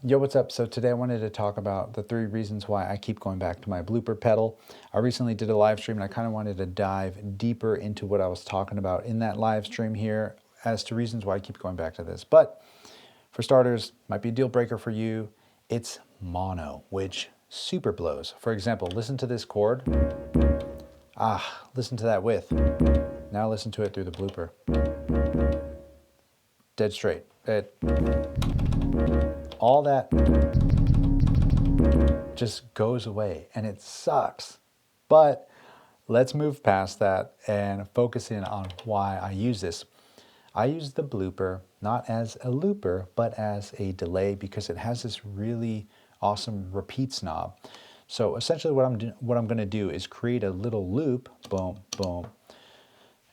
Yo, what's up? So today I wanted to talk about the 3 reasons why I keep going back to my blooper pedal. I recently did a live stream and I kind of wanted to dive deeper into what I was talking about in that live stream here as to reasons why I keep going back to this. But for starters, might be a deal breaker for you. It's mono, which super blows. For example, listen to this chord. Listen to that width. Now listen to it through the blooper. Dead straight. All that just goes away and it sucks. But let's move past that and focus in on why I use this. I use the blooper not as a looper, but as a delay because it has this really awesome repeats knob. So essentially what I'm going to do is create a little loop, boom, boom,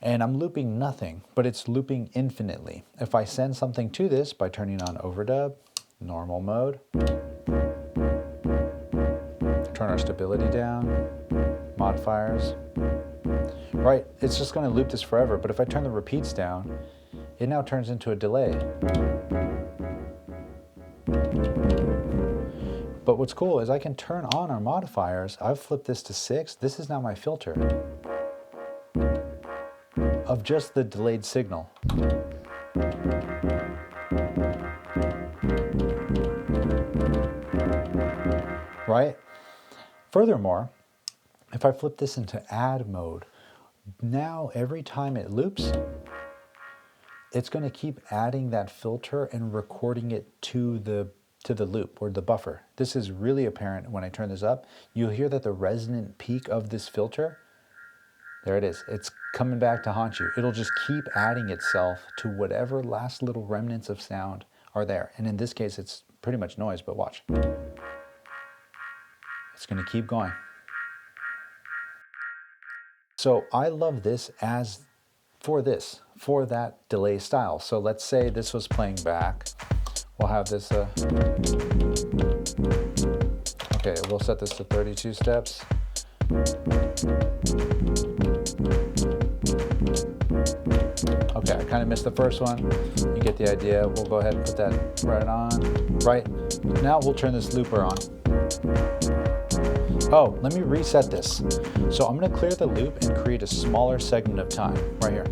and I'm looping nothing, but it's looping infinitely. If I send something to this by turning on overdub, normal mode, turn our stability down, modifiers, right, it's just going to loop this forever. But if I turn the repeats down, it now turns into a delay. But what's cool is I can turn on our modifiers. I've flipped this to 6. This is now my filter of just the delayed signal. Right? Furthermore, if I flip this into add mode, now every time it loops, it's going to keep adding that filter and recording it to the loop or the buffer. This is really apparent when I turn this up. You'll hear that the resonant peak of this filter, there it is. It's coming back to haunt you. It'll just keep adding itself to whatever last little remnants of sound are there. And in this case, it's pretty much noise, but watch. It's going to keep going. So I love this as for that delay style. So let's say this was playing back. We'll have this, okay, we'll set this to 32 steps. Okay, I kind of missed the first one. You get the idea. We'll go ahead and put that right on. Right, now we'll turn this looper on. Oh, let me reset this. So I'm gonna clear the loop and create a smaller segment of time, right here.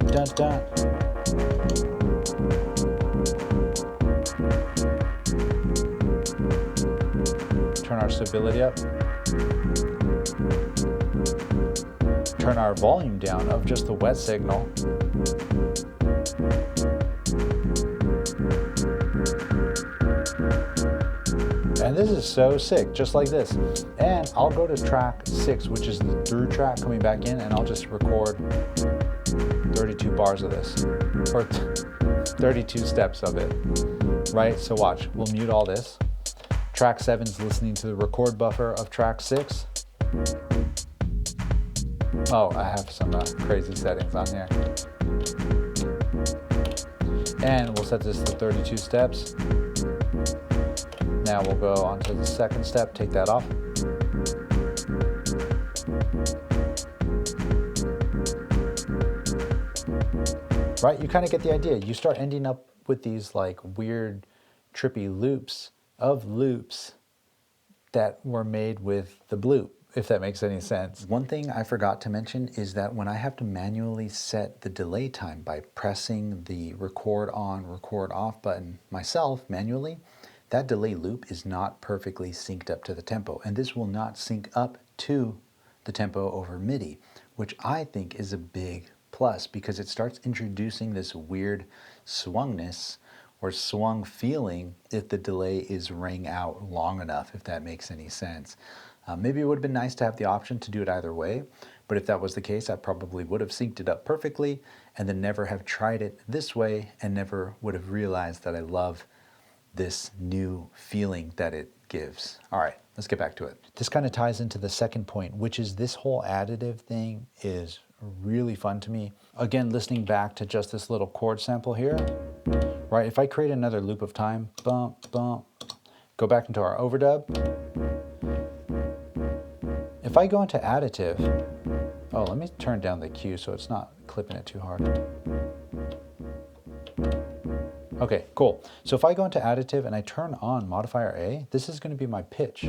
Dun, dun. Turn our stability up. Turn our volume down of just the wet signal. And this is so sick, just like this. And I'll go to track 6, which is the through track coming back in, and I'll just record 32 bars of this, or 32 steps of it, right? So watch, we'll mute all this. Track 7's listening to the record buffer of track 6. Oh, I have some crazy settings on here. And we'll set this to 32 steps. Now we'll go on to the second step, take that off. Right, you kind of get the idea. You start ending up with these like weird, trippy loops of loops that were made with the bloop, if that makes any sense. One thing I forgot to mention is that when I have to manually set the delay time by pressing the record on, record off button myself manually, that delay loop is not perfectly synced up to the tempo, and this will not sync up to the tempo over MIDI, which I think is a big plus because it starts introducing this weird swungness or swung feeling if the delay is rang out long enough, if that makes any sense. Maybe it would have been nice to have the option to do it either way, but if that was the case, I probably would have synced it up perfectly and then never have tried it this way and never would have realized that I love this new feeling that it gives. All right, let's get back to it. This kind of ties into the second point, which is this whole additive thing is really fun to me. Again, listening back to just this little chord sample here, right? If I create another loop of time, bump, bump, go back into our overdub. If I go into additive, oh, let me turn down the Q so it's not clipping it too hard. Okay, cool. So if I go into additive and I turn on modifier A, this is going to be my pitch.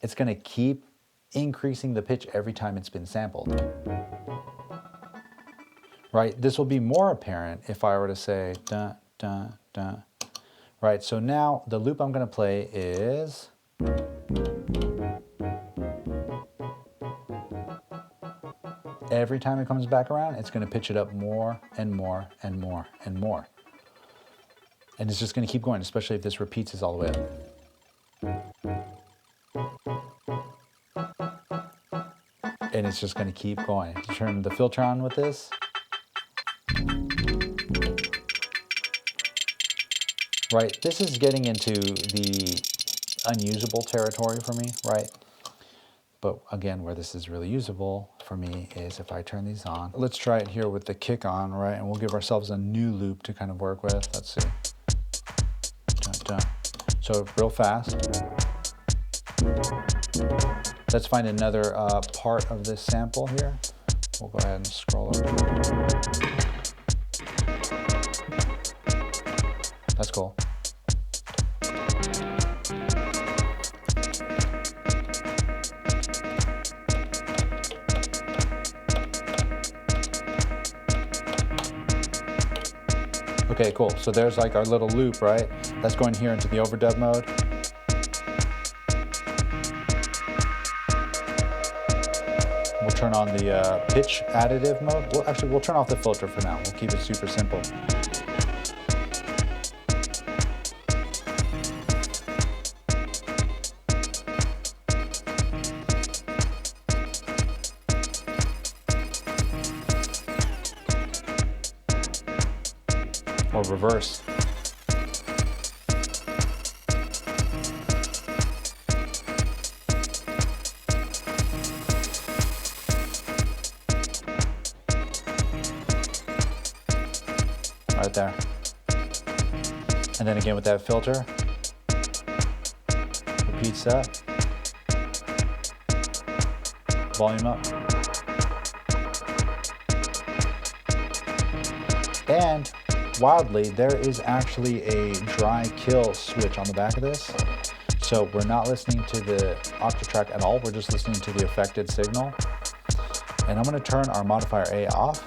It's going to keep increasing the pitch every time it's been sampled. Right? This will be more apparent if I were to say dun, dun, dun. Right, so now the loop I'm going to play is... Every time it comes back around, it's going to pitch it up more and more and more and more. And it's just going to keep going, especially if this repeats this all the way up. And it's just going to keep going. Turn the filter on with this. Right, this is getting into the unusable territory for me, right? But again, where this is really usable for me is if I turn these on. Let's try it here with the kick on, right? And we'll give ourselves a new loop to kind of work with. Let's see. Dun, dun. So real fast. Let's find another part of this sample here. We'll go ahead and scroll over. That's cool. Okay, cool. So there's like our little loop, right? That's going here into the overdub mode. We'll turn on the pitch additive mode. Well, actually, we'll turn off the filter for now. We'll keep it super simple. Or reverse. Right there. And then again with that filter, repeats that. Volume up. And wildly, there is actually a dry kill switch on the back of this. So we're not listening to the Octatrack at all, we're just listening to the affected signal. And I'm going to turn our modifier A off.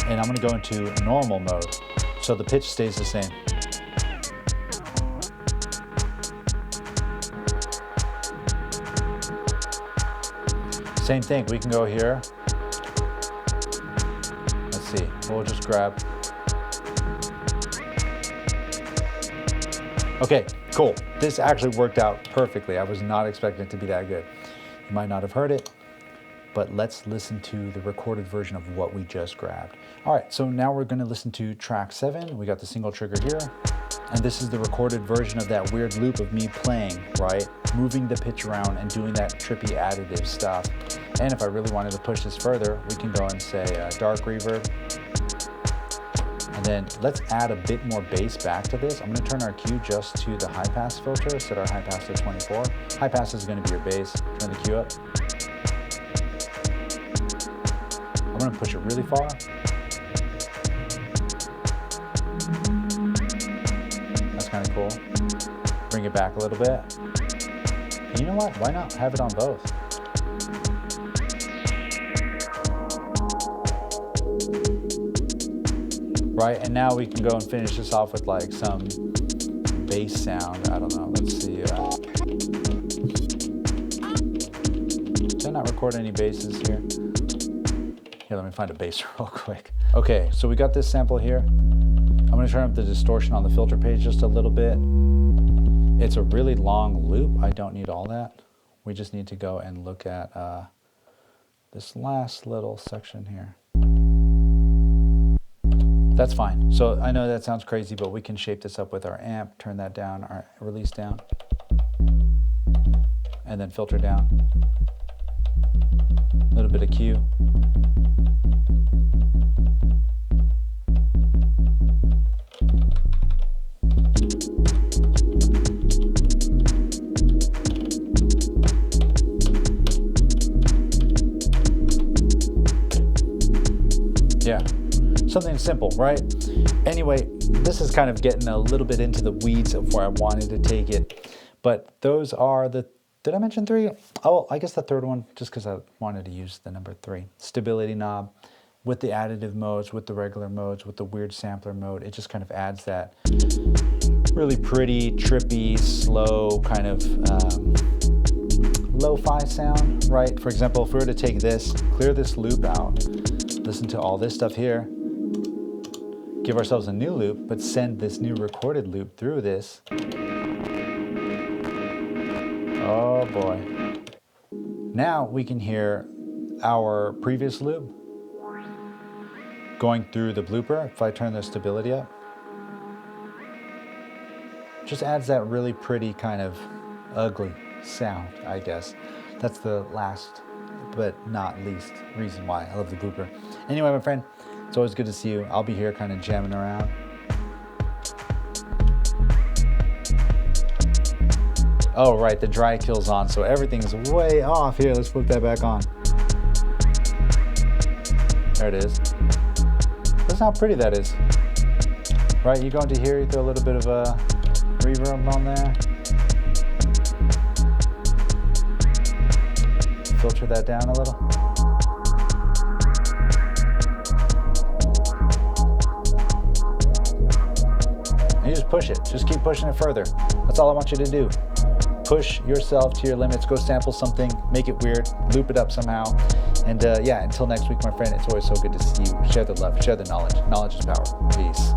And I'm going to go into normal mode, so the pitch stays the same. Same thing, we can go here. Let's see, we'll just grab. Okay, cool. This actually worked out perfectly. I was not expecting it to be that good. You might not have heard it, but let's listen to the recorded version of what we just grabbed. All right, so now we're gonna listen to track 7. We got the single trigger here, and this is the recorded version of that weird loop of me playing, right? Moving the pitch around and doing that trippy additive stuff. And if I really wanted to push this further, we can go and say dark reverb. And then let's add a bit more bass back to this. I'm gonna turn our Q just to the high pass filter, set our high pass to 24. High pass is gonna be your bass. Turn the Q up. I'm gonna push it really far. That's kind of cool. Bring it back a little bit. And you know what? Why not have it on both? Right, and now we can go and finish this off with like some bass sound. I don't know, let's see. Did I not record any basses here? Here, let me find a bass real quick. Okay, so we got this sample here. I'm gonna turn up the distortion on the filter page just a little bit. It's a really long loop. I don't need all that. We just need to go and look at this last little section here. That's fine. So I know that sounds crazy, but we can shape this up with our amp, turn that down, our release down, and then filter down. A little bit of Q. simple, right? Anyway, this is kind of getting a little bit into the weeds of where I wanted to take it. But those are the, did I mention 3? Oh, I guess the third one, just because I wanted to use the number 3. Stability knob with the additive modes, with the regular modes, with the weird sampler mode. It just kind of adds that really pretty, trippy, slow kind of lo-fi sound, right? For example, if we were to take this, clear this loop out, listen to all this stuff here, give ourselves a new loop, but send this new recorded loop through this. Oh boy. Now we can hear our previous loop going through the blooper. If I turn the stability up, just adds that really pretty kind of ugly sound, I guess. That's the last but not least reason why I love the blooper. Anyway, my friend, it's always good to see you. I'll be here kind of jamming around. Oh, right, the dry kill's on, so everything's way off here. Let's flip that back on. There it is. Listen how pretty that is. Right, you go into here, you throw a little bit of a reverb on there. Filter that down a little. And you just push it. Just keep pushing it further. That's all I want you to do. Push yourself to your limits. Go sample something, make it weird, loop it up somehow. And yeah, until next week, my friend, it's always so good to see you. Share the love, share the knowledge. Knowledge is power. Peace.